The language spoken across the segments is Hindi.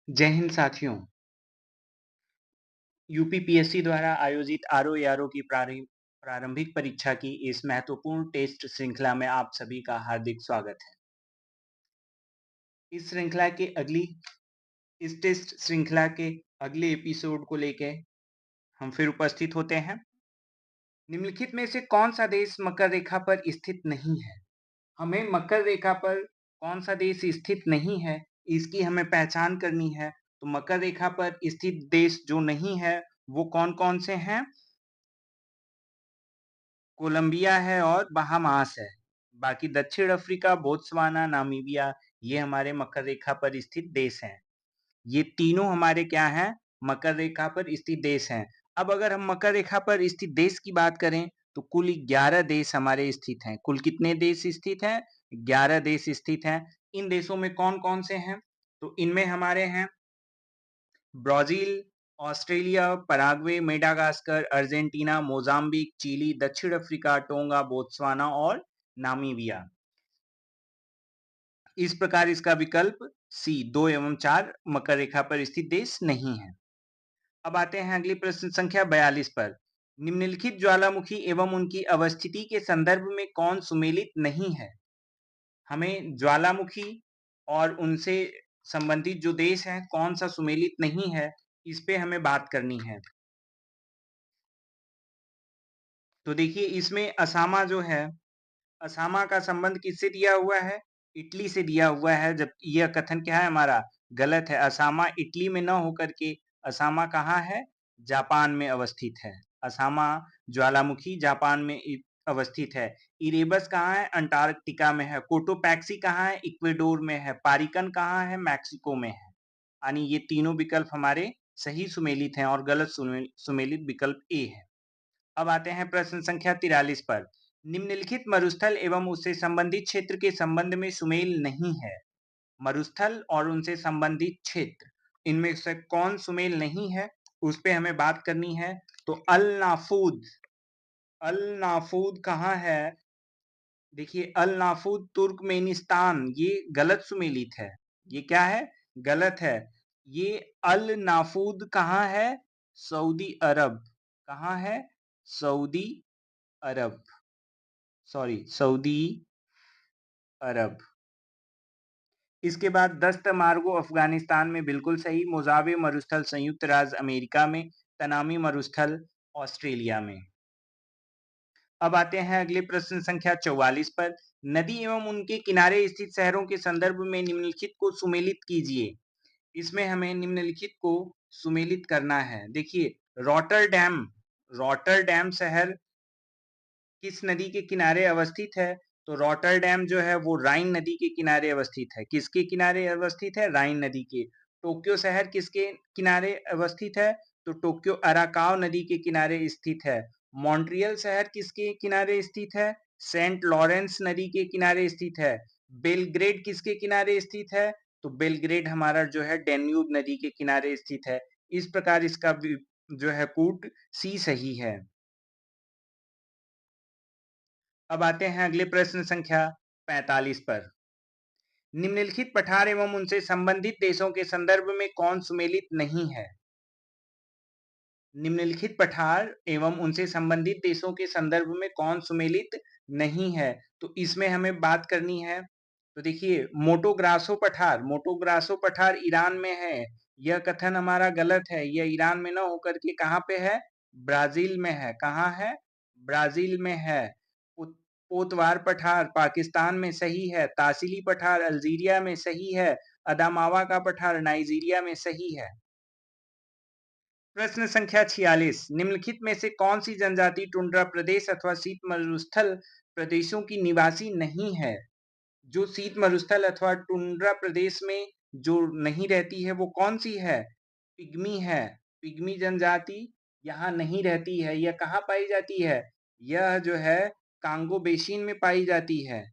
जय हिंद साथियों। यूपीपीएससी द्वारा आयोजित आरओ की प्रारंभिक परीक्षा की इस महत्वपूर्ण टेस्ट श्रृंखला में आप सभी का हार्दिक स्वागत है। इस टेस्ट श्रृंखला के अगले एपिसोड को लेके हम फिर उपस्थित होते हैं। निम्नलिखित में से कौन सा देश मकर रेखा पर स्थित नहीं है? हमें मकर रेखा पर कौन सा देश स्थित नहीं है, इसकी हमें पहचान करनी है। तो मकर रेखा पर स्थित देश जो नहीं है वो कौन कौन से हैं? कोलंबिया है और बहामास है। बाकी दक्षिण अफ्रीका, बोत्सवाना, नामीबिया ये हमारे मकर रेखा पर स्थित देश हैं। ये तीनों हमारे क्या हैं? मकर रेखा पर स्थित देश हैं। अब अगर हम मकर रेखा पर स्थित देश की बात करें तो कुल 11 देश हमारे स्थित हैं। कुल कितने देश स्थित हैं? 11 देश स्थित हैं। इन देशों में कौन कौन से हैं? तो इनमें हमारे हैं Brazil, Australia, Paraguay, Madagascar, Argentina, Mozambique, Chile, दक्षिण अफ्रीका, टोंगा, बोत्सवाना और नामीबिया। इस प्रकार इसका विकल्प सी 2 एवं 4 मकर रेखा पर स्थित देश नहीं है। अब आते हैं अगली प्रश्न संख्या 42 पर। निम्नलिखित ज्वालामुखी एवं उनकी अवस्थिति के संदर्भ में कौन सुमेलित नहीं है? हमें ज्वालामुखी और उनसे संबंधित जो देश हैं कौन सा सुमेलित नहीं है, इस पे हमें बात करनी है। तो देखिए इसमें असामा जो है, असामा का संबंध किससे दिया हुआ है? इटली से दिया हुआ है। जब यह कथन क्या है हमारा? गलत है। असामा इटली में न होकर के असामा कहाँ है? जापान में अवस्थित है। असामा ज्वालामुखी जापान में अवस्थित है। इरेबस कहाँ है? अंटार्कटिका में है। कोटोपैक्सी कहाँ है? इक्वेडोर में है। पारिकन कहाँ है? मैक्सिको में है। यानी ये तीनों विकल्प हमारे सही सुमेलित हैं और गलत सुमेलित विकल्प ए है। अब आते हैं प्रश्न संख्या 43 पर। निम्नलिखित मरुस्थल एवं उससे संबंधित क्षेत्र के संबंध में सुमेल नहीं है। मरुस्थल और उनसे संबंधित क्षेत्र, इनमें से कौन सुमेल नहीं है, उस पे हमें बात करनी है। तो अल नाफूद, अल नाफूद कहाँ है? देखिए अल नाफूद तुर्कमेनिस्तान, ये गलत सुमेलित है। ये क्या है? गलत है। ये अल नाफूद कहाँ है? सऊदी अरब। कहाँ है? सऊदी अरब, सऊदी अरब। इसके बाद दस्त मार्गो अफगानिस्तान में, बिल्कुल सही। मोजावे मरुस्थल संयुक्त राज्य अमेरिका में। तनामी मरुस्थल ऑस्ट्रेलिया में। अब आते हैं अगले प्रश्न संख्या 44 पर। नदी एवं उनके किनारे स्थित शहरों के संदर्भ में निम्नलिखित को सुमेलित कीजिए। इसमें हमें निम्नलिखित को सुमेलित करना है। देखिए रॉटरडैम, रॉटरडैम शहर किस नदी के किनारे अवस्थित है? तो रॉटरडैम जो है वो राइन नदी के किनारे अवस्थित है। किसके किनारे अवस्थित है? राइन नदी के। टोक्यो शहर किसके किनारे अवस्थित है? तो टोक्यो अराकाव नदी के किनारे स्थित है। मॉन्ट्रियल शहर किसके किनारे स्थित है? सेंट लॉरेंस नदी के किनारे स्थित है। बेलग्रेड किसके किनारे स्थित है? तो बेलग्रेड हमारा जो है डेन्यूब नदी के किनारे स्थित है। इस प्रकार इसका जो है कूट सी सही है। अब आते हैं अगले प्रश्न संख्या 45 पर। निम्नलिखित पठार एवं उनसे संबंधित देशों के संदर्भ में कौन सुमेलित नहीं है? निम्नलिखित पठार एवं उनसे संबंधित देशों के संदर्भ में कौन सुमेलित नहीं है? तो इसमें हमें बात करनी है। तो देखिए मोटोग्रासो पठार, मोटोग्रासो पठार ईरान में है। यह कथन हमारा गलत है। यह ईरान में न होकर के कहाँ पे है? ब्राजील में है। कहाँ है? ब्राजील में है। पोतवार पठार पाकिस्तान में सही है। तासिली पठार अल्जीरिया में सही है। अदामावा का पठार नाइजीरिया में सही है। प्रश्न संख्या 46। निम्नलिखित में से कौन सी जनजाति टुंड्रा प्रदेश अथवा शीत मरुस्थल प्रदेशों की निवासी नहीं है? जो शीत मरुस्थल अथवा टुंड्रा प्रदेश में जो नहीं रहती है वो कौन सी है? पिग्मी है। पिग्मी जनजाति यहाँ नहीं रहती है। यह कहाँ पाई जाती है? यह जो है कांगो बेसिन में पाई जाती है।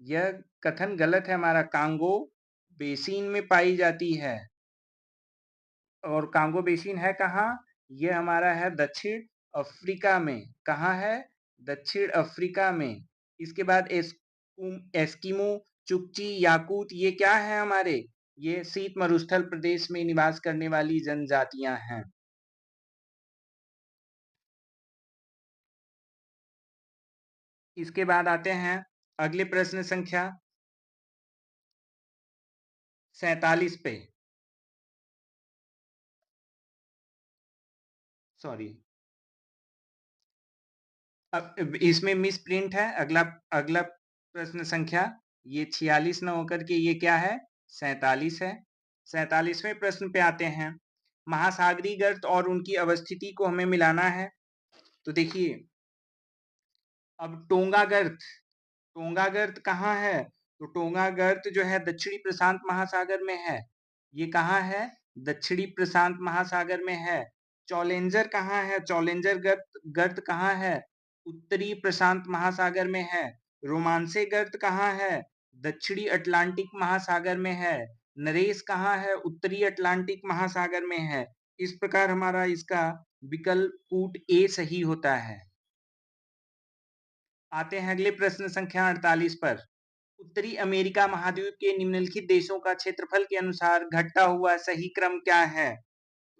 यह कथन गलत है हमारा। कांगो बेसिन में पाई जाती है। और कांगो बेसिन है कहाँ? यह हमारा है दक्षिण अफ्रीका में। कहाँ है? दक्षिण अफ्रीका में। इसके बाद एस्किमो, चुकची, याकूत ये क्या है हमारे? ये शीत मरुस्थल प्रदेश में निवास करने वाली जनजातियां हैं। इसके बाद आते हैं अगले प्रश्न संख्या 47 पे। सॉरी, अब इसमें मिस प्रिंट है। अगला अगला प्रश्न संख्या ये 46 न होकर के ये क्या है, 47 है। 47वें प्रश्न पे आते हैं। महासागरीय गर्त और उनकी अवस्थिति को हमें मिलाना है। तो देखिए, अब टोंगा गर्त, टोंगा गर्त कहाँ है? तो टोंगा गर्त जो है दक्षिणी प्रशांत महासागर में है। ये कहाँ है? दक्षिणी प्रशांत महासागर में है। चौलेंजर कहाँ है? चौलेंजर गर्त गर्त कहाँ है? उत्तरी प्रशांत महासागर में है। रोमांसे गर्त कहाँ है? दक्षिणी अटलांटिक महासागर में है। नरेश कहाँ है? उत्तरी अटलांटिक महासागर में है। इस प्रकार हमारा इसका विकल्प कूट ए सही होता है। आते हैं अगले प्रश्न संख्या 48 पर। उत्तरी अमेरिका महाद्वीप के निम्नलिखित देशों का क्षेत्रफल के अनुसार घटता हुआ सही क्रम क्या है?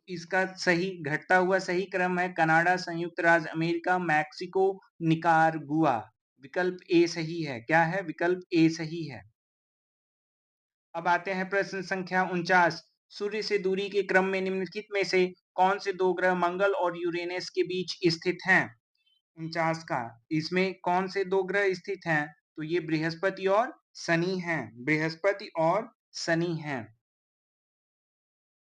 इसका सही घटता हुआ सही क्रम है कनाडा, संयुक्त राज्य अमेरिका, मैक्सिको, निकारागुआ। विकल्प ए सही है। क्या है? विकल्प ए सही है। अब आते हैं प्रश्न संख्या 49। सूर्य से दूरी के क्रम में निम्नलिखित में से कौन से दो ग्रह मंगल और यूरेनस के बीच स्थित हैं? 49 का, इसमें कौन से दो ग्रह स्थित हैं? तो ये बृहस्पति और शनि हैं। बृहस्पति और शनि हैं।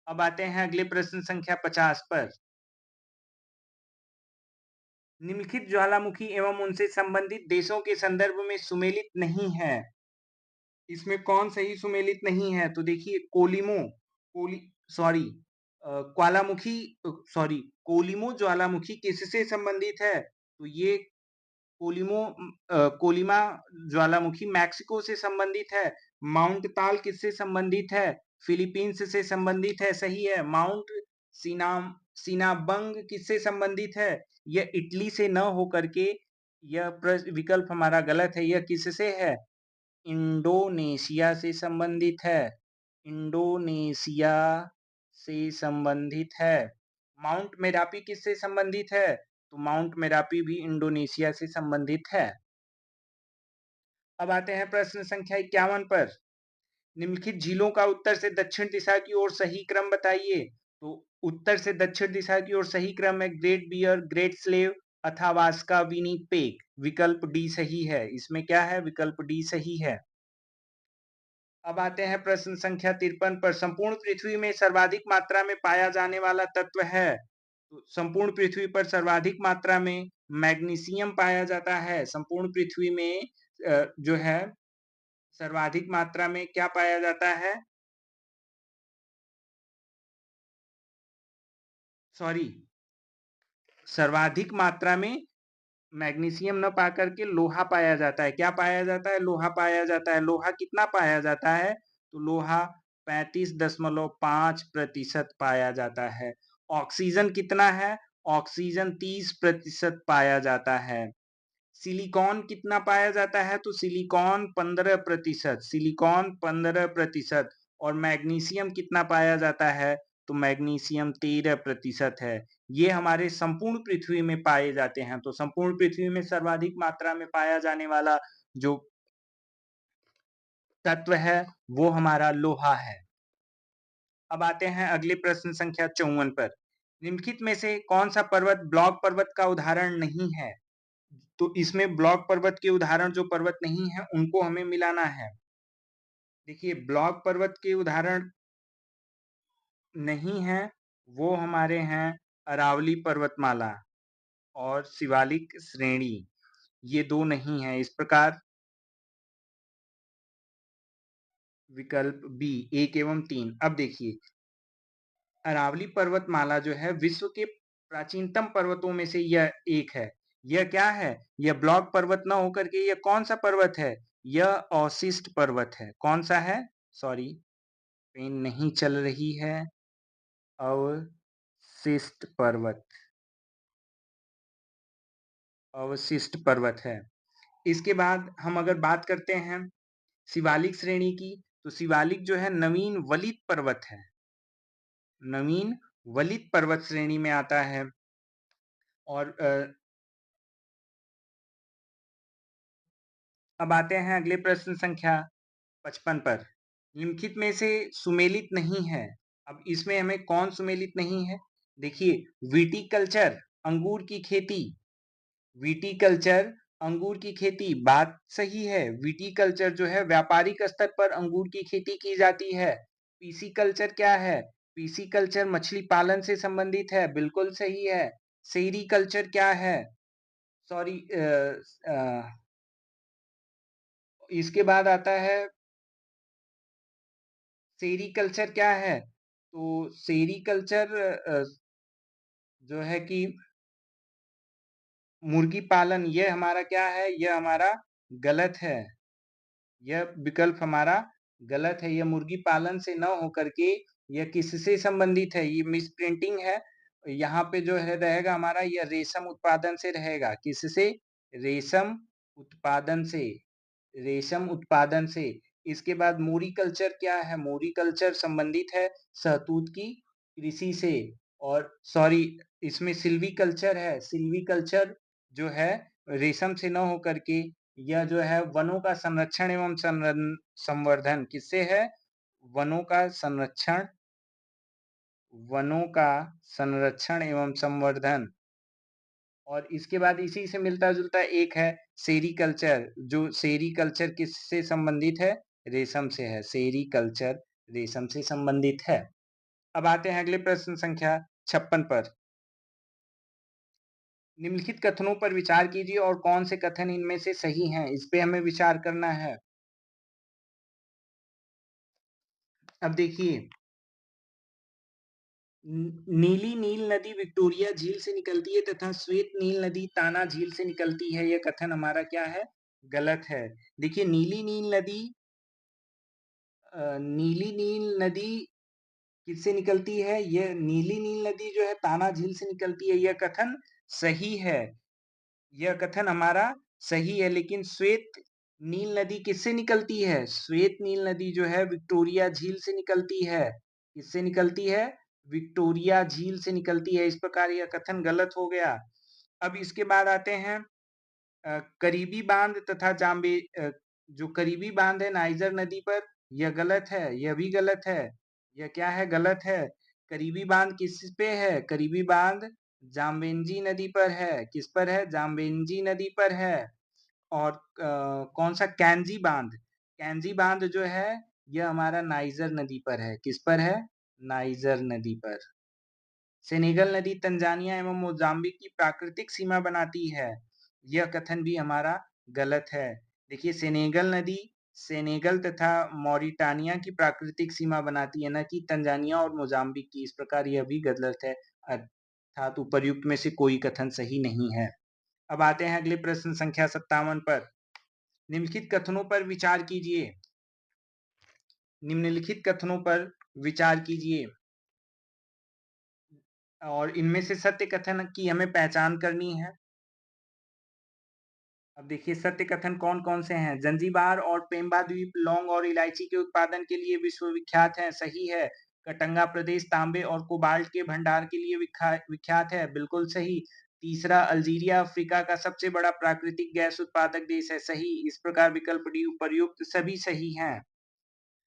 अब आते हैं अगले प्रश्न संख्या 50 पर। निम्नलिखित ज्वालामुखी एवं उनसे संबंधित देशों के संदर्भ में सुमेलित नहीं है। इसमें कौन सही सुमेलित नहीं है? तो देखिए, कोलिमो कोली सॉरी ज्वालामुखी सॉरी कोलिमो ज्वालामुखी किससे संबंधित है? तो ये कोलिमा ज्वालामुखी मैक्सिको से संबंधित है। माउंट ताल किससे संबंधित है? फिलीपींस से संबंधित है। सही है। माउंट सिनाम सिनाबंग किससे संबंधित है? यह इटली से न होकर के यह विकल्प हमारा गलत है। यह किससे है? इंडोनेशिया से संबंधित है। इंडोनेशिया से संबंधित है। माउंट मेरापी किससे संबंधित है? तो माउंट मेरापी भी इंडोनेशिया से संबंधित है। अब आते हैं प्रश्न संख्या 51 पर। निम्नलिखित झीलों का उत्तर से दक्षिण दिशा की ओर सही क्रम बताइए। तो उत्तर से दक्षिण दिशा की ओर सही क्रम है great bear, great slave, Athabasca, Winnipeg. विकल्प डी सही है। इसमें क्या है? विकल्प डी सही है। अब आते हैं प्रश्न संख्या 53 पर। संपूर्ण पृथ्वी में सर्वाधिक मात्रा में पाया जाने वाला तत्व है। तो संपूर्ण पृथ्वी पर सर्वाधिक मात्रा में मैग्नीशियम पाया जाता है। संपूर्ण पृथ्वी में जो है सर्वाधिक मात्रा में क्या पाया जाता है? सॉरी, सर्वाधिक मात्रा में मैग्नीशियम न पाकर के लोहा पाया जाता है। क्या पाया जाता है? लोहा पाया जाता है। लोहा कितना पाया जाता है? तो लोहा 35.5% पाया जाता है। ऑक्सीजन कितना है? ऑक्सीजन 30% पाया जाता है। सिलिकॉन कितना पाया जाता है? तो सिलिकॉन 15%। सिलिकॉन 15%। और मैग्नीशियम कितना पाया जाता है? तो मैग्नीशियम 13% है। ये हमारे संपूर्ण पृथ्वी में पाए जाते हैं। तो संपूर्ण पृथ्वी में सर्वाधिक मात्रा में पाया जाने वाला जो तत्व है वो हमारा लोहा है। अब आते हैं अगले प्रश्न संख्या 54 पर। निम्नलिखित में से कौन सा पर्वत ब्लॉक पर्वत का उदाहरण नहीं है? तो इसमें ब्लॉक पर्वत के उदाहरण जो पर्वत नहीं है उनको हमें मिलाना है। देखिए, ब्लॉक पर्वत के उदाहरण नहीं है वो हमारे हैं अरावली पर्वतमाला और शिवालिक श्रेणी। ये दो नहीं है। इस प्रकार विकल्प बी 1 एवं 3। अब देखिए, अरावली पर्वतमाला जो है विश्व के प्राचीनतम पर्वतों में से यह एक है। यह क्या है? यह ब्लॉक पर्वत न होकर के यह कौन सा पर्वत है? यह अवशिष्ट पर्वत है। कौन सा है? सॉरी, पेन नहीं चल रही है। अवशिष्ट पर्वत, अवशिष्ट पर्वत है। इसके बाद हम अगर बात करते हैं शिवालिक श्रेणी की, तो शिवालिक जो है नवीन वलित पर्वत है, नवीन वलित पर्वत श्रेणी में आता है। और अब आते हैं अगले प्रश्न संख्या 55 पर। निम्नलिखित में से सुमेलित नहीं है। अब इसमें हमें कौन सुमेलित नहीं है? देखिए, विटीकल्चर अंगूर की खेती, विटीकल्चर अंगूर की खेती बात सही है। विटीकल्चर जो है व्यापारिक स्तर पर अंगूर की खेती की जाती है। पीसीकल्चर क्या है? पीसीकल्चर मछली पालन से संबंधित है, बिल्कुल सही है। सेरीकल्चर क्या है? सॉरी, इसके बाद आता है सेरीकल्चर क्या है? तो सेरीकल्चर जो है कि मुर्गी पालन, ये हमारा क्या है? यह हमारा गलत है। यह विकल्प हमारा गलत है। यह मुर्गी पालन से न होकर के यह किससे संबंधित है? ये मिस प्रिंटिंग है। यहाँ पे जो है रहेगा हमारा, यह रेशम उत्पादन से रहेगा। किससे? रेशम उत्पादन से, रेशम उत्पादन से। इसके बाद मोरीकल्चर क्या है? मोरीकल्चर संबंधित है शहतूत की कृषि से। और सॉरी, इसमें सिल्वीकल्चर है। सिल्वीकल्चर जो है रेशम से न होकर के यह जो है वनों का संरक्षण एवं संवर्धन, किससे है? वनों का संरक्षण, वनों का संरक्षण एवं संवर्धन। और इसके बाद इसी से मिलता जुलता एक है सेरीकल्चर। जो सेरीकल्चर किससे संबंधित है? रेशम से है। सेरीकल्चर रेशम से संबंधित है। अब आते हैं अगले प्रश्न संख्या 56 पर। निम्नलिखित कथनों पर विचार कीजिए और कौन से कथन इनमें से सही हैं, इस पे हमें विचार करना है। अब देखिए, नीली नील नदी विक्टोरिया झील से निकलती है तथा श्वेत नील नदी ताना झील से निकलती है। यह कथन हमारा क्या है? गलत है। देखिए, नीली नील नदी, नीली नील नदी किससे निकलती है? यह नीली नील नदी जो है ताना झील से निकलती है। यह कथन सही है, यह कथन हमारा सही है। लेकिन श्वेत नील नदी किससे निकलती है? श्वेत नील नदी जो है विक्टोरिया झील से निकलती है। किससे निकलती है? विक्टोरिया झील से निकलती है। इस प्रकार यह कथन गलत हो गया। अब इसके बाद आते हैं करीबी बांध तथा जो करीबी बांध है नाइजर नदी पर, यह गलत है। यह भी गलत है। यह क्या है? गलत है। करीबी बांध किस पे है? करीबी बांध जाम्बेंजी नदी पर है। किस पर है? जाम्बेंजी नदी पर है। और कौन सा? कैंजी बांध, कैंजी बांध जो है यह हमारा नाइजर नदी पर है। किस पर है? नाइजर नदी पर। सेनेगल नदी तंजानिया एवं मोजाम्बिक की प्राकृतिक सीमा बनाती है। यह कथन भी हमारा गलत है। देखिए, सेनेगल नदी सेनेगल तथा मॉरिटानिया की प्राकृतिक सीमा बनाती है, न कि तंजानिया और मोजाम्बिक की। इस प्रकार यह भी गलत है, अर्थात उपर्युक्त में से कोई कथन सही नहीं है। अब आते हैं अगले प्रश्न संख्या 57 पर। निम्नलिखित कथनों पर विचार कीजिए। निम्नलिखित कथनों पर विचार कीजिए और इनमें से सत्य कथन की हमें पहचान करनी है। अब देखिए, सत्य कथन कौन कौन से हैं? जंजीबार और पेम्बा द्वीप लौंग और इलायची के उत्पादन के लिए विश्वविख्यात है। सही है। कटंगा प्रदेश तांबे और कोबाल्ट के भंडार के लिए विख्यात है। बिल्कुल सही। तीसरा, अल्जीरिया अफ्रीका का सबसे बड़ा प्राकृतिक गैस उत्पादक देश है। सही। इस प्रकार विकल्प डी उपर्युक्त सभी सही हैं।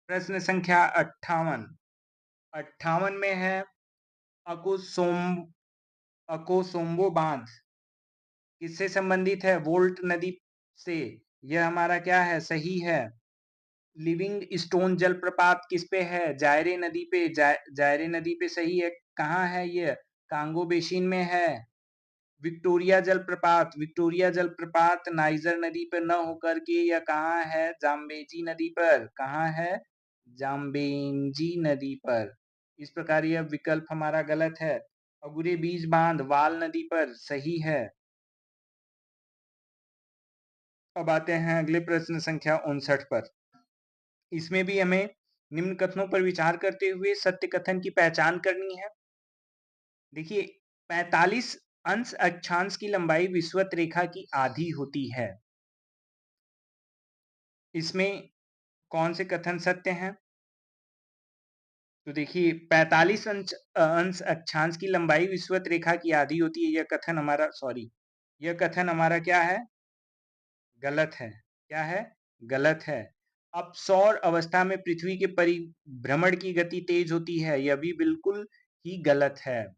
प्रश्न संख्या 58। 58 में है अकोसोम अकोसोम्बो बांध किससे संबंधित है? वोल्ट नदी से। यह हमारा क्या है? सही है। लिविंग स्टोन जलप्रपात किस पे है? जायरे नदी पे। जायरे नदी पे सही है। कहाँ है यह? कांगो बेसिन में है। विक्टोरिया जलप्रपात नाइजर नदी पर न होकर के यह कहाँ है? जाम्बेजी नदी पर। कहाँ है? जाम्बेजी नदी पर। इस प्रकार यह विकल्प हमारा गलत है। अगुरे बीज बांध वाल नदी पर। सही है। अब आते हैं अगले प्रश्न संख्या 59 पर। इसमें भी हमें निम्न कथनों पर विचार करते हुए सत्य कथन की पहचान करनी है। देखिए, 45 अंश अक्षांश की लंबाई विषुवत रेखा की आधी होती है। इसमें कौन से कथन सत्य हैं? तो देखिए 45 अंश अक्षांश की लंबाई विषुवत रेखा की आधी होती है। यह कथन हमारा क्या है? गलत है। क्या है? गलत है। अब सौर अवस्था में पृथ्वी के परिभ्रमण की गति तेज होती है, यह भी बिल्कुल ही गलत है।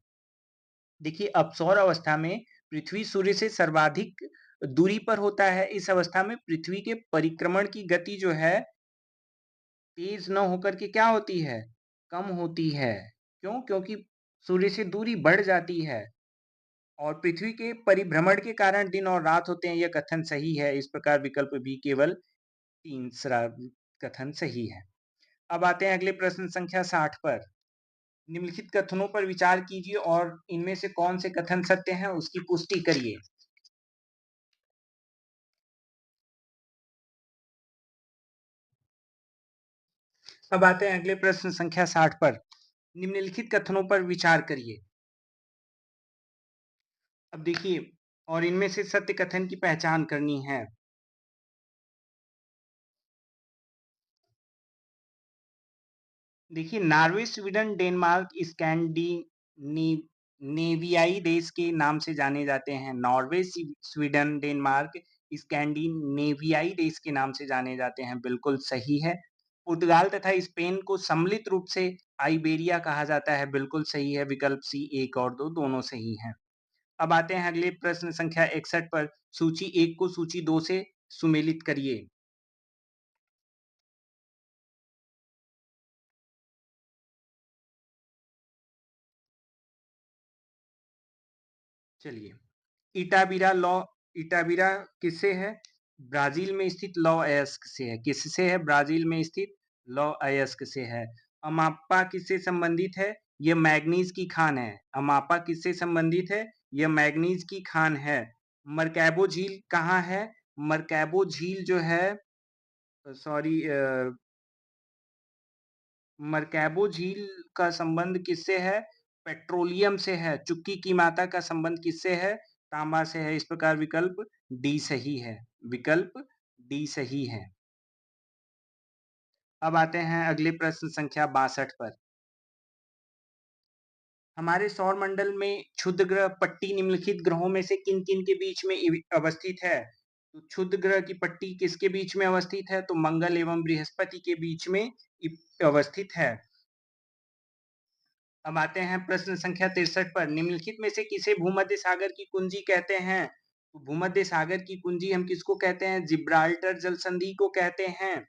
देखिए अब सौर अवस्था में पृथ्वी सूर्य से सर्वाधिक दूरी पर होता है। इस अवस्था में पृथ्वी के परिक्रमण की गति जो है तेज न होकर के क्या होती है? कम होती है। क्यों? क्योंकि सूर्य से दूरी बढ़ जाती है और पृथ्वी के परिभ्रमण के कारण दिन और रात होते हैं। यह कथन सही है। इस प्रकार विकल्प बी केवल तीसरा कथन सही है। अब आते हैं अगले प्रश्न संख्या 60 पर। निम्नलिखित कथनों पर विचार कीजिए और इनमें से कौन से कथन सत्य हैं उसकी पुष्टि करिए। अब आते हैं अगले प्रश्न संख्या 60 पर। निम्नलिखित कथनों पर विचार करिए। अब देखिए और इनमें से सत्य कथन की पहचान करनी है। देखिए नॉर्वे, स्वीडन, डेनमार्क स्कैंडिनेवियाई देश के नाम से जाने जाते हैं। नॉर्वे, स्वीडन, डेनमार्क स्कैंडिनेवियाई देश के नाम से जाने जाते हैं। बिल्कुल सही है। पुर्तगाल तथा स्पेन को सम्मिलित रूप से आइबेरिया कहा जाता है। बिल्कुल सही है। विकल्प सी 1 और 2 दोनों सही हैं। अब आते हैं अगले प्रश्न संख्या 61 पर। सूची 1 को सूची 2 से सुमेलित करिए। चलिए इटाबिरा किससे है? ब्राजील में स्थित लॉ अयस्क से है। किससे है? ब्राजील में स्थित लॉ अयस्क से है। अमापा किससे संबंधित है? यह मैग्नीज की खान है। अमापा किससे संबंधित है? यह मैग्नीज की खान है। मरकैबो झील कहाँ है? मरकैबो झील जो है सॉरी मरकैबो झील का संबंध किससे है? पेट्रोलियम से है। चुक्की की माता का संबंध किससे है? तांबा से है। इस प्रकार विकल्प डी सही है। विकल्प डी सही है। अब आते हैं अगले प्रश्न संख्या 62 पर। हमारे सौर मंडल में क्षुद्र ग्रह पट्टी निम्नलिखित ग्रहों में से किन किन के बीच में अवस्थित है? तो क्षुद्र ग्रह की पट्टी किसके बीच में अवस्थित है? तो मंगल एवं बृहस्पति के बीच में अवस्थित है। अब आते हैं प्रश्न संख्या 63 पर। निम्नलिखित में से किसे भूमध्य सागर की कुंजी कहते हैं? तो भूमध्य सागर की कुंजी हम किसको कहते हैं? जिब्राल्टर जल संधि को कहते हैं।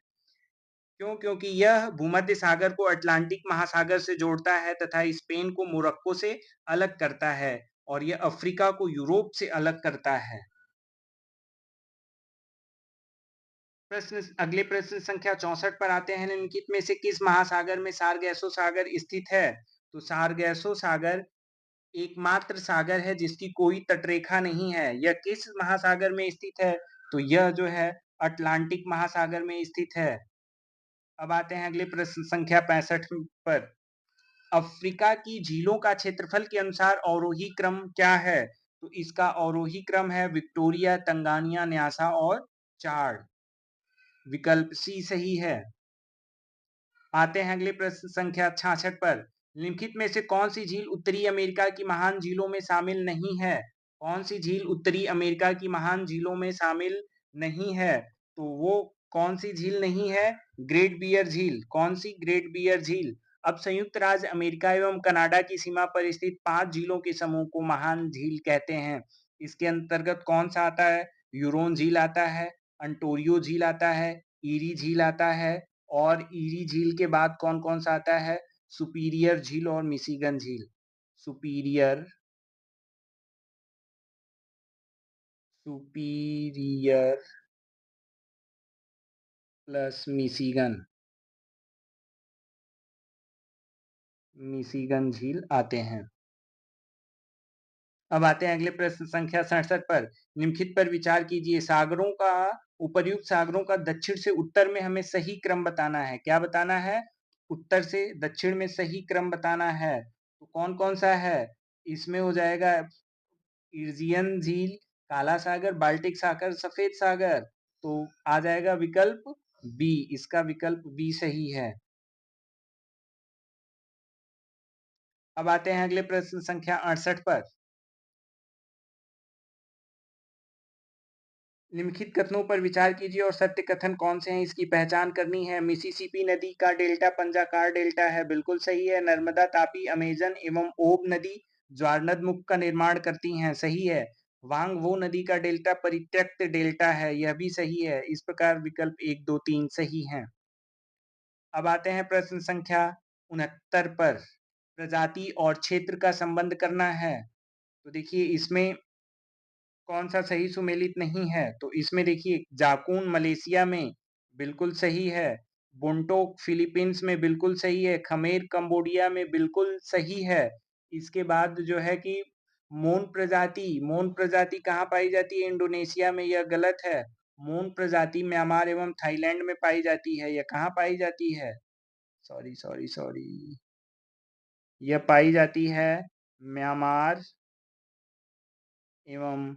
क्यों? क्योंकि यह भूमध्य सागर को अटलांटिक महासागर से जोड़ता है तथा स्पेन को मोरक्को से अलग करता है और यह अफ्रीका को यूरोप से अलग करता है। अगले प्रश्न संख्या 64 पर आते हैं। निम्नलिखित में से किस महासागर में सारगैसो सागर स्थित है? तो सारगैसो सागर एकमात्र सागर है जिसकी कोई तटरेखा नहीं है। यह किस महासागर में स्थित है? तो यह जो है अटलांटिक महासागर में स्थित है। अब आते हैं अगले प्रश्न संख्या 65 पर। अफ्रीका की झीलों का क्षेत्रफल के अनुसार अवरोही क्रम क्या है? तो इसका अवरोही क्रम है विक्टोरिया, तंगानिया, न्यासा और चाड। विकल्प सी सही है। आते हैं अगले प्रश्न संख्या 66 पर। निम्नलिखित में से कौन सी झील उत्तरी अमेरिका की महान झीलों में शामिल नहीं है? कौन सी झील उत्तरी अमेरिका की महान झीलों में शामिल नहीं है? तो वो कौन सी झील नहीं है? ग्रेट बियर झील। कौन सी? ग्रेट बियर झील। अब संयुक्त राज्य अमेरिका एवं कनाडा की सीमा पर स्थित 5 झीलों के समूह को महान झील कहते हैं। इसके अंतर्गत कौन सा आता है? यूरोन झील आता है, अंटोरियो झील आता है, ईरी झील आता है और ईरी झील के बाद कौन कौन सा आता है? सुपीरियर झील और मिशिगन झील। सुपीरियर सुपीरियर प्लस मिशिगन झील आते हैं। अब आते हैं अगले प्रश्न संख्या 67 पर। निम्नलिखित पर विचार कीजिए। सागरों का उपर्युक्त सागरों का दक्षिण से उत्तर में हमें सही क्रम बताना है। क्या बताना है? उत्तर से दक्षिण में सही क्रम बताना है। तो कौन कौन सा है? इसमें हो जाएगा इर्जियन झील, काला सागर, बाल्टिक सागर, सफेद सागर। तो आ जाएगा विकल्प बी, इसका विकल्प बी सही है। अब आते हैं अगले प्रश्न संख्या 68 पर। निम्नलिखित कथनों पर विचार कीजिए और सत्य कथन कौन से हैं इसकी पहचान करनी है। मिसिसिपी नदी का डेल्टा पंजाकार डेल्टा है, बिल्कुल सही है। नर्मदा, तापी, अमेजन एवं ओब नदी ज्वारनदमुख का निर्माण करती हैं, सही है। वांग वो नदी का डेल्टा परित्यक्त डेल्टा है, यह भी सही है। इस प्रकार विकल्प 1, 2, 3 सही हैं। अब आते हैं प्रश्न संख्या 69 पर। प्रजाति और क्षेत्र का संबंध करना है। तो देखिए इसमें कौन सा सही सुमेलित नहीं है, तो इसमें देखिए जाकुन मलेशिया में बिल्कुल सही है, बुंटोक फिलीपींस में बिल्कुल सही है, खमेर कंबोडिया में बिल्कुल सही है। इसके बाद जो है कि मोन प्रजाति कहाँ पाई जाती है? इंडोनेशिया में, यह गलत है। मोन प्रजाति म्यांमार एवं थाईलैंड में पाई जाती है, यह कहाँ पाई जाती है? सॉरी सॉरी सॉरी, यह पाई जाती है म्यांमार एवं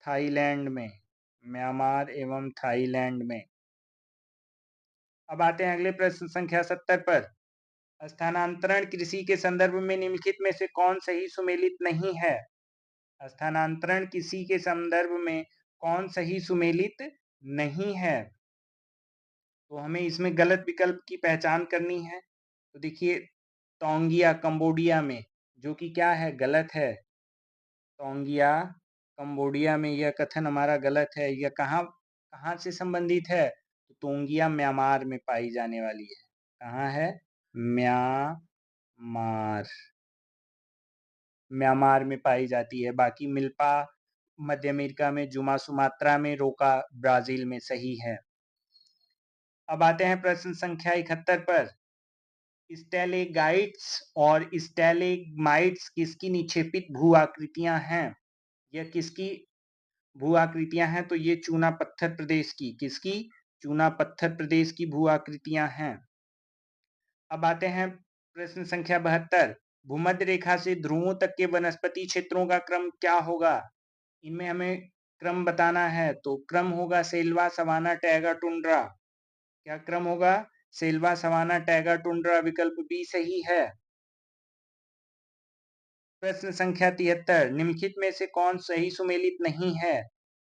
थाईलैंड में, म्यांमार एवं थाईलैंड में। अब आते हैं अगले प्रश्न संख्या 70 पर। स्थानांतरण कृषि के संदर्भ में निम्नलिखित में से कौन सही सुमेलित नहीं है? स्थानांतरण कृषि के संदर्भ में कौन सही सुमेलित नहीं है? तो हमें इसमें गलत विकल्प की पहचान करनी है। तो देखिए तोंगिया कंबोडिया में, जो कि क्या है? गलत है। तोंगिया कंबोडिया में यह कथन हमारा गलत है। यह कहाँ कहाँ से संबंधित है? तो तोंगिया म्यांमार में पाई जाने वाली है। कहाँ है? म्यांमार, म्यांमार में पाई जाती है। बाकी मिल्पा मध्य अमेरिका में, जुमा सुमात्रा में, रोका ब्राजील में सही है। अब आते हैं प्रश्न संख्या 71 पर। स्टेलेगाइट्स और स्टेलेग्माइट्स किसकी निक्षेपित भू आकृतियां हैं? यह किसकी भू आकृतियां हैं? तो ये चूना पत्थर प्रदेश की, किसकी? चूना पत्थर प्रदेश की भू आकृतियां हैं। अब आते हैं प्रश्न संख्या 72। भूमध्य रेखा से ध्रुवों तक के वनस्पति क्षेत्रों का क्रम क्या होगा? इनमें हमें क्रम बताना है, तो क्रम होगा सेल्वा, सवाना, टैगा, टुंड्रा। क्या क्रम होगा? Selva, savanna, taiga, tundra. विकल्प बी सही है। प्रश्न संख्या 73। निम्नलिखित में से कौन सही सुमेलित नहीं है?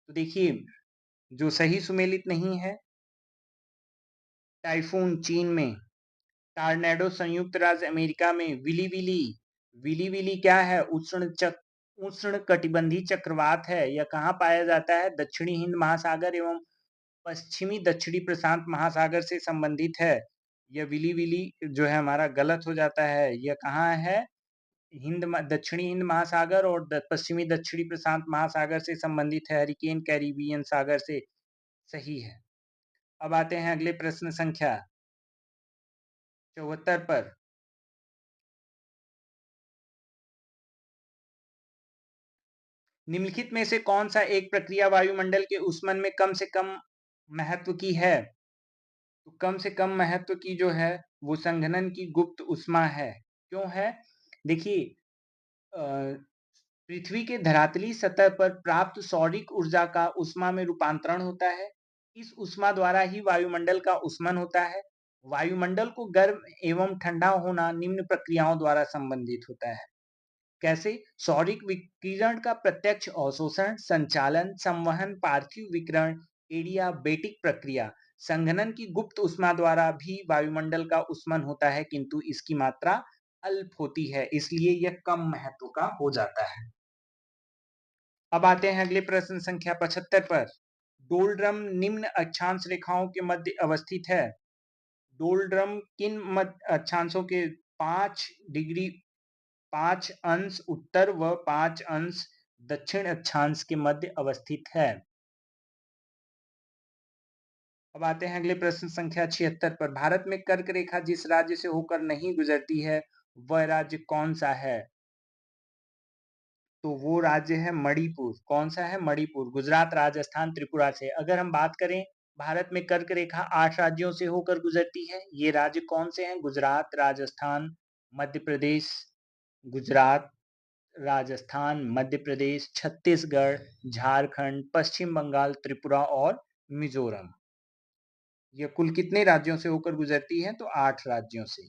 तो देखिए जो सही सुमेलित नहीं है, टाइफून चीन में, टॉर्नेडो संयुक्त राज्य अमेरिका में, विली विली, विली विली क्या है? उष्ण कटिबंधी चक्रवात है। यह कहाँ पाया जाता है? दक्षिणी हिंद महासागर एवं पश्चिमी दक्षिणी प्रशांत महासागर से संबंधित है। यह विली विली जो है हमारा गलत हो जाता है। यह कहाँ है? दक्षिणी हिंद महासागर और पश्चिमी दक्षिणी प्रशांत महासागर से संबंधित है, हरिकेन कैरिबियन सागर से। सही है। अब आते हैं अगले प्रश्न संख्या 74 पर। निम्नलिखित में से कौन सा एक प्रक्रिया वायुमंडल के ऊष्मन में कम से कम महत्व की है? तो कम से कम महत्व की जो है वो संघनन की गुप्त ऊष्मा है। क्यों है? देखिए पृथ्वी के धरातली सतह पर प्राप्त सौरिक ऊर्जा का ऊष्मा में रूपांतरण होता है। इस ऊष्मा द्वारा ही वायुमंडल का ऊष्मन होता है। वायुमंडल को गर्म एवं ठंडा होना निम्न प्रक्रियाओं द्वारा संबंधित होता है। कैसे? सौरिक विकिरण का प्रत्यक्ष अवशोषण, संचालन, संवहन, पार्थिव विकिरण, एडियाबेटिक प्रक्रिया। संघनन की गुप्त ऊष्मा द्वारा भी वायुमंडल का ऊष्मन होता है, किंतु इसकी मात्रा अल्प होती है, इसलिए यह कम महत्व का हो जाता है। अब आते हैं अगले प्रश्न संख्या 75 पर। डोलड्रम निम्न अक्षांश रेखाओं के मध्य अवस्थित है। डोलड्रम किन मध्य अक्षांशों के? 5 डिग्री 5 अंश उत्तर व 5 अंश दक्षिण अक्षांश के मध्य अवस्थित है। अब आते हैं अगले प्रश्न संख्या 76 पर। भारत में कर्क रेखा जिस राज्य से होकर नहीं गुजरती है वह राज्य कौन सा है? तो वो राज्य है मणिपुर। कौन सा है? मणिपुर। गुजरात, राजस्थान, त्रिपुरा से। अगर हम बात करें भारत में कर्क रेखा 8 राज्यों से होकर गुजरती है, ये राज्य कौन से हैं? गुजरात, राजस्थान, मध्य प्रदेश, गुजरात, राजस्थान, मध्य प्रदेश, छत्तीसगढ़, झारखंड, पश्चिम बंगाल, त्रिपुरा और मिजोरम। यह कुल कितने राज्यों से होकर गुजरती है? तो 8 राज्यों से।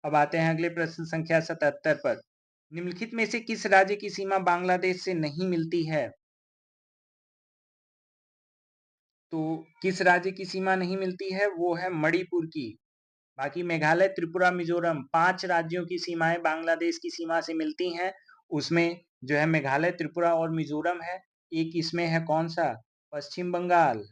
अब आते हैं अगले प्रश्न संख्या 77 पर। निम्नलिखित में से किस राज्य की सीमा बांग्लादेश से नहीं मिलती है? तो किस राज्य की सीमा नहीं मिलती है? वो है मणिपुर की। बाकी मेघालय, त्रिपुरा, मिजोरम 5 राज्यों की सीमाएं बांग्लादेश की सीमा से मिलती हैं। उसमें जो है मेघालय, त्रिपुरा और मिजोरम है। एक इसमें है कौन सा? पश्चिम बंगाल।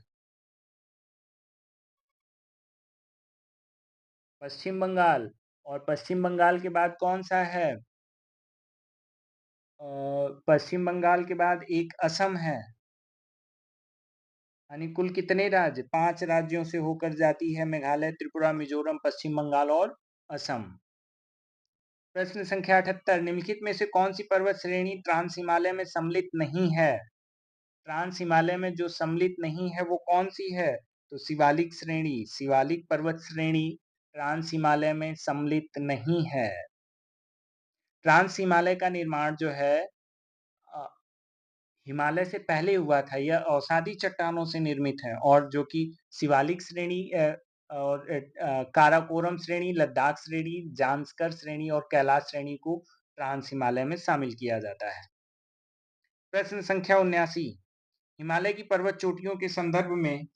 पश्चिम बंगाल। और पश्चिम बंगाल के बाद कौन सा है? पश्चिम बंगाल के बाद एक असम है। यानी कुल कितने राज्य? 5 राज्यों से होकर जाती है मेघालय, त्रिपुरा, मिजोरम, पश्चिम बंगाल और असम। प्रश्न संख्या 78। निम्नलिखित में से कौन सी पर्वत श्रेणी ट्रांस हिमालय में सम्मिलित नहीं है? ट्रांस हिमालय में जो सम्मिलित नहीं है वो कौन सी है? तो शिवालिक श्रेणी। शिवालिक पर्वत श्रेणी ट्रांस हिमालय में सम्मिलित नहीं है। ट्रांस हिमालय का निर्माण जो है हिमालय से पहले हुआ था। यह अवसादी चट्टानों से निर्मित है और जो कि शिवालिक श्रेणी और काराकोरम श्रेणी, लद्दाख श्रेणी, जांस्कर श्रेणी और कैलाश श्रेणी को ट्रांस हिमालय में शामिल किया जाता है। प्रश्न संख्या 79। हिमालय की पर्वत चोटियों के संदर्भ में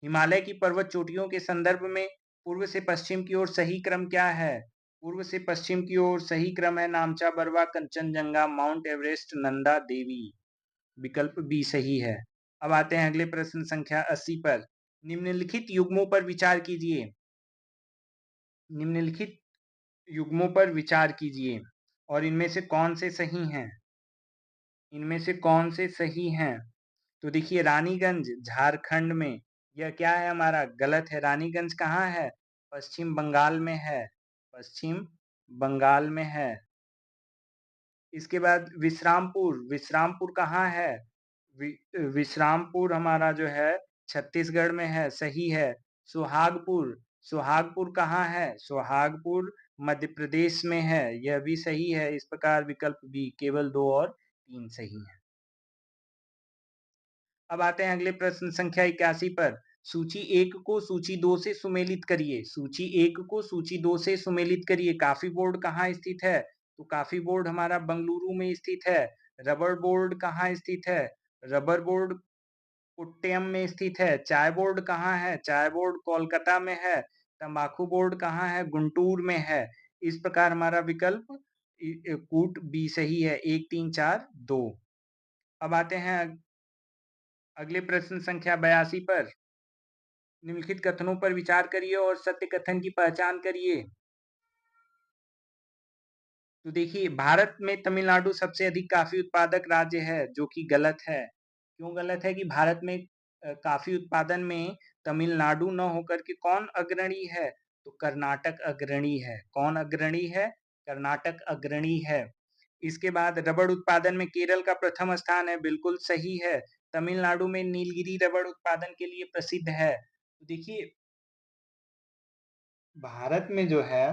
हिमालय की पर्वत चोटियों के संदर्भ में पूर्व से पश्चिम की ओर सही क्रम क्या है? पूर्व से पश्चिम की ओर सही क्रम है नामचा बरवा, कंचनजंगा, माउंट एवरेस्ट, नंदा देवी। विकल्प बी सही है। अब आते हैं अगले प्रश्न संख्या 80 पर। निम्नलिखित युग्मों पर विचार कीजिए। निम्नलिखित युग्मों पर विचार कीजिए और इनमें से कौन से सही हैं? इनमें से कौन से सही हैं? तो देखिए रानीगंज झारखंड में, यह क्या है हमारा? गलत है। रानीगंज कहाँ है? पश्चिम बंगाल में है। पश्चिम बंगाल में है। इसके बाद विश्रामपुर। विश्रामपुर कहाँ है? विश्रामपुर हमारा जो है छत्तीसगढ़ में है। सही है। सुहागपुर। सुहागपुर कहाँ है? सुहागपुर मध्य प्रदेश में है। यह भी सही है। इस प्रकार विकल्प बी केवल 2 और 3 सही है। अब आते हैं अगले प्रश्न संख्या 81 पर। सूची 1 को सूची 2 से सुमेलित करिए। सूची 1 को सूची 2 से सुमेलित करिए। काफी बोर्ड कहाँ स्थित है? तो काफी बोर्ड हमारा बंगलुरु में स्थित है। रबर बोर्ड कहाँ स्थित है? रबर बोर्ड कोट्टयम में स्थित है। चाय बोर्ड कहाँ है? चाय बोर्ड कोलकाता में है। तंबाकू बोर्ड कहाँ है? गुंटूर में है। इस प्रकार हमारा विकल्प कूट बी सही है। 1 3 4 2। अब आते हैं अगले प्रश्न संख्या 82 पर। निम्नलिखित कथनों पर विचार करिए और सत्य कथन की पहचान करिए। तो देखिए भारत में तमिलनाडु सबसे अधिक काफी उत्पादक राज्य है, जो कि गलत है। क्यों गलत है? कि भारत में काफी उत्पादन में तमिलनाडु न होकर के कौन अग्रणी है? तो कर्नाटक अग्रणी है। कौन अग्रणी है? कर्नाटक अग्रणी है। इसके बाद रबड़ उत्पादन में केरल का प्रथम स्थान है। बिल्कुल सही है। तमिलनाडु में नीलगिरी रबड़ उत्पादन के लिए प्रसिद्ध है। तो देखिए भारत में जो है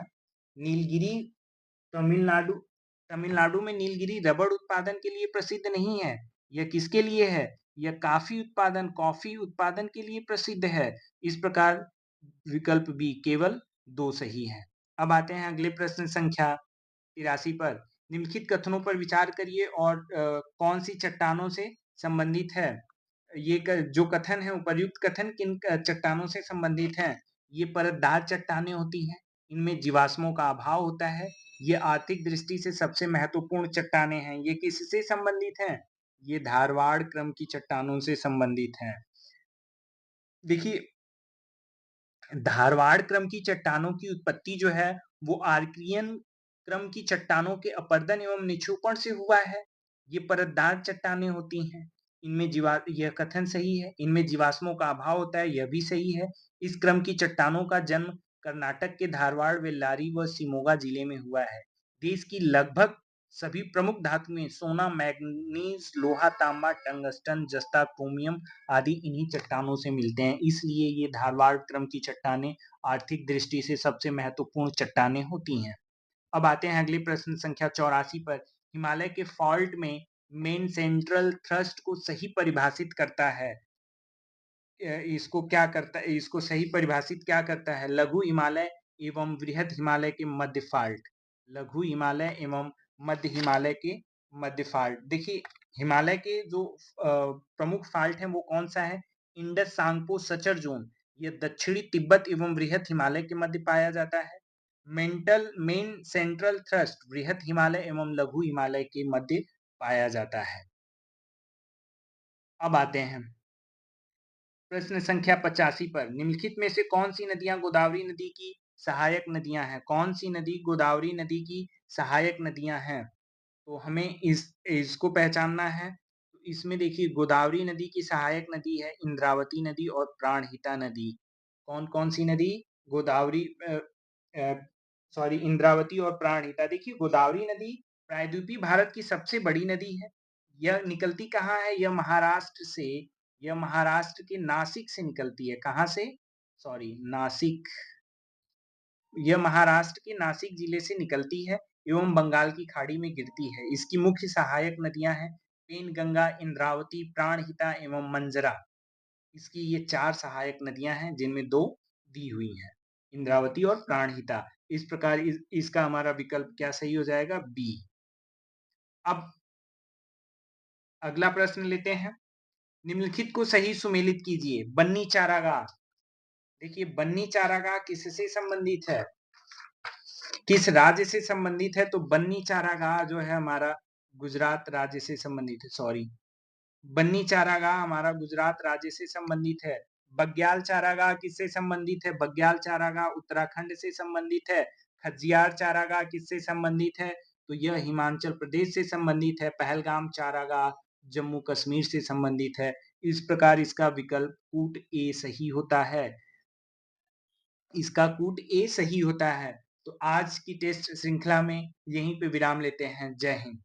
नीलगिरी तमिलनाडु तमिलनाडु में नीलगिरी रबड़ उत्पादन के लिए प्रसिद्ध नहीं है। यह किसके लिए है? यह कॉफी उत्पादन के लिए प्रसिद्ध है। इस प्रकार विकल्प बी केवल 2 सही है। अब आते हैं अगले प्रश्न संख्या 83 पर। निम्नलिखित कथनों पर विचार करिए और कौन सी चट्टानों से संबंधित है? जो कथन है उपर्युक्त कथन किन चट्टानों से संबंधित हैं? ये परतदार चट्टानें होती हैं। इनमें जीवाश्मों का अभाव होता है। ये आर्थिक दृष्टि से सबसे महत्वपूर्ण चट्टानें हैं। ये किससे संबंधित हैं? ये धारवाड़ क्रम की चट्टानों से संबंधित हैं। देखिए धारवाड़ क्रम की चट्टानों की उत्पत्ति जो है वो आर्कियन क्रम की चट्टानों के अपरदन एवं निक्षेपण से हुआ है। ये परतदार चट्टानें होती हैं। इनमें यह कथन सही है। इनमें जीवाश्मों का अभाव होता है। यह भी सही है। इस क्रम की चट्टानों का जन्म कर्नाटक के धारवाड़, बेल्लारी व शिमोगा जिले में हुआ है। देश की लगभग सभी प्रमुख धातुएं सोना, मैग्नीज, लोहा, तांबा, टंगस्टन, जस्ता, क्रोमियम आदि इन्हीं चट्टानों से मिलते हैं। इसलिए ये धारवाड़ क्रम की चट्टानें आर्थिक दृष्टि से सबसे महत्वपूर्ण चट्टानें होती हैं। अब आते हैं अगले प्रश्न संख्या 84 पर। हिमालय के फॉल्ट में मेन सेंट्रल थ्रस्ट को सही परिभाषित करता है। इसको क्या करता है, इसको सही परिभाषित क्या करता है? लघु हिमालय एवं बृहद हिमालय के मध्य फाल्ट। लघु हिमालय एवं मध्य हिमालय के मध्य फाल्ट। देखिए, हिमालय के जो प्रमुख फाल्ट है वो कौन सा है? इंडस सांगपो सचर जोन, ये दक्षिणी तिब्बत एवं बृहद हिमालय के मध्य पाया जाता है। मेन सेंट्रल थ्रस्ट बृहद हिमालय एवं लघु हिमालय के मध्य पाया जाता है। अब आते हैं प्रश्न संख्या 85 पर। निम्नलिखित में से कौन सी नदियां गोदावरी नदी की सहायक नदियां हैं? कौन सी नदी गोदावरी नदी की सहायक नदियां हैं? तो हमें इसको पहचानना है। इसमें देखिए, गोदावरी नदी की सहायक नदी है इंद्रावती नदी और प्राणहिता नदी। कौन कौन सी नदी? गोदावरी सॉरी, इंद्रावती और प्राणहिता। देखिए, गोदावरी नदी प्रायद्वीपीय भारत की सबसे बड़ी नदी है। यह निकलती कहाँ है? यह महाराष्ट्र से, यह महाराष्ट्र के नासिक से निकलती है। कहाँ से? सॉरी, नासिक। यह महाराष्ट्र के नासिक जिले से निकलती है एवं बंगाल की खाड़ी में गिरती है। इसकी मुख्य सहायक नदियां हैं पेनगंगा, इंद्रावती, प्राणहिता एवं मंजरा। इसकी ये 4 सहायक नदियां हैं, जिनमें 2 दी हुई हैं, इंद्रावती और प्राणहिता। इस प्रकार इसका हमारा विकल्प क्या सही हो जाएगा? बी। अब अगला प्रश्न लेते हैं। निम्नलिखित को सही सुमेलित कीजिए। बन्नी चारागाह। देखिए, बन्नी चारागाह किससे संबंधित है? किस राज्य से संबंधित है? तो बन्नी चारागाह जो है हमारा गुजरात राज्य से संबंधित है। सॉरी, बन्नी चारागाह हमारा गुजरात राज्य से संबंधित है। बग्याल चारागाह किससे संबंधित है? बग्याल चारागाह उत्तराखंड से संबंधित है। खजियार चारागाह किससे संबंधित है? तो यह हिमाचल प्रदेश से संबंधित है। पहलगाम चारागाह जम्मू कश्मीर से संबंधित है। इस प्रकार इसका विकल्प कूट ए सही होता है। इसका कूट ए सही होता है। तो आज की टेस्ट श्रृंखला में यहीं पे विराम लेते हैं। जय हिंद।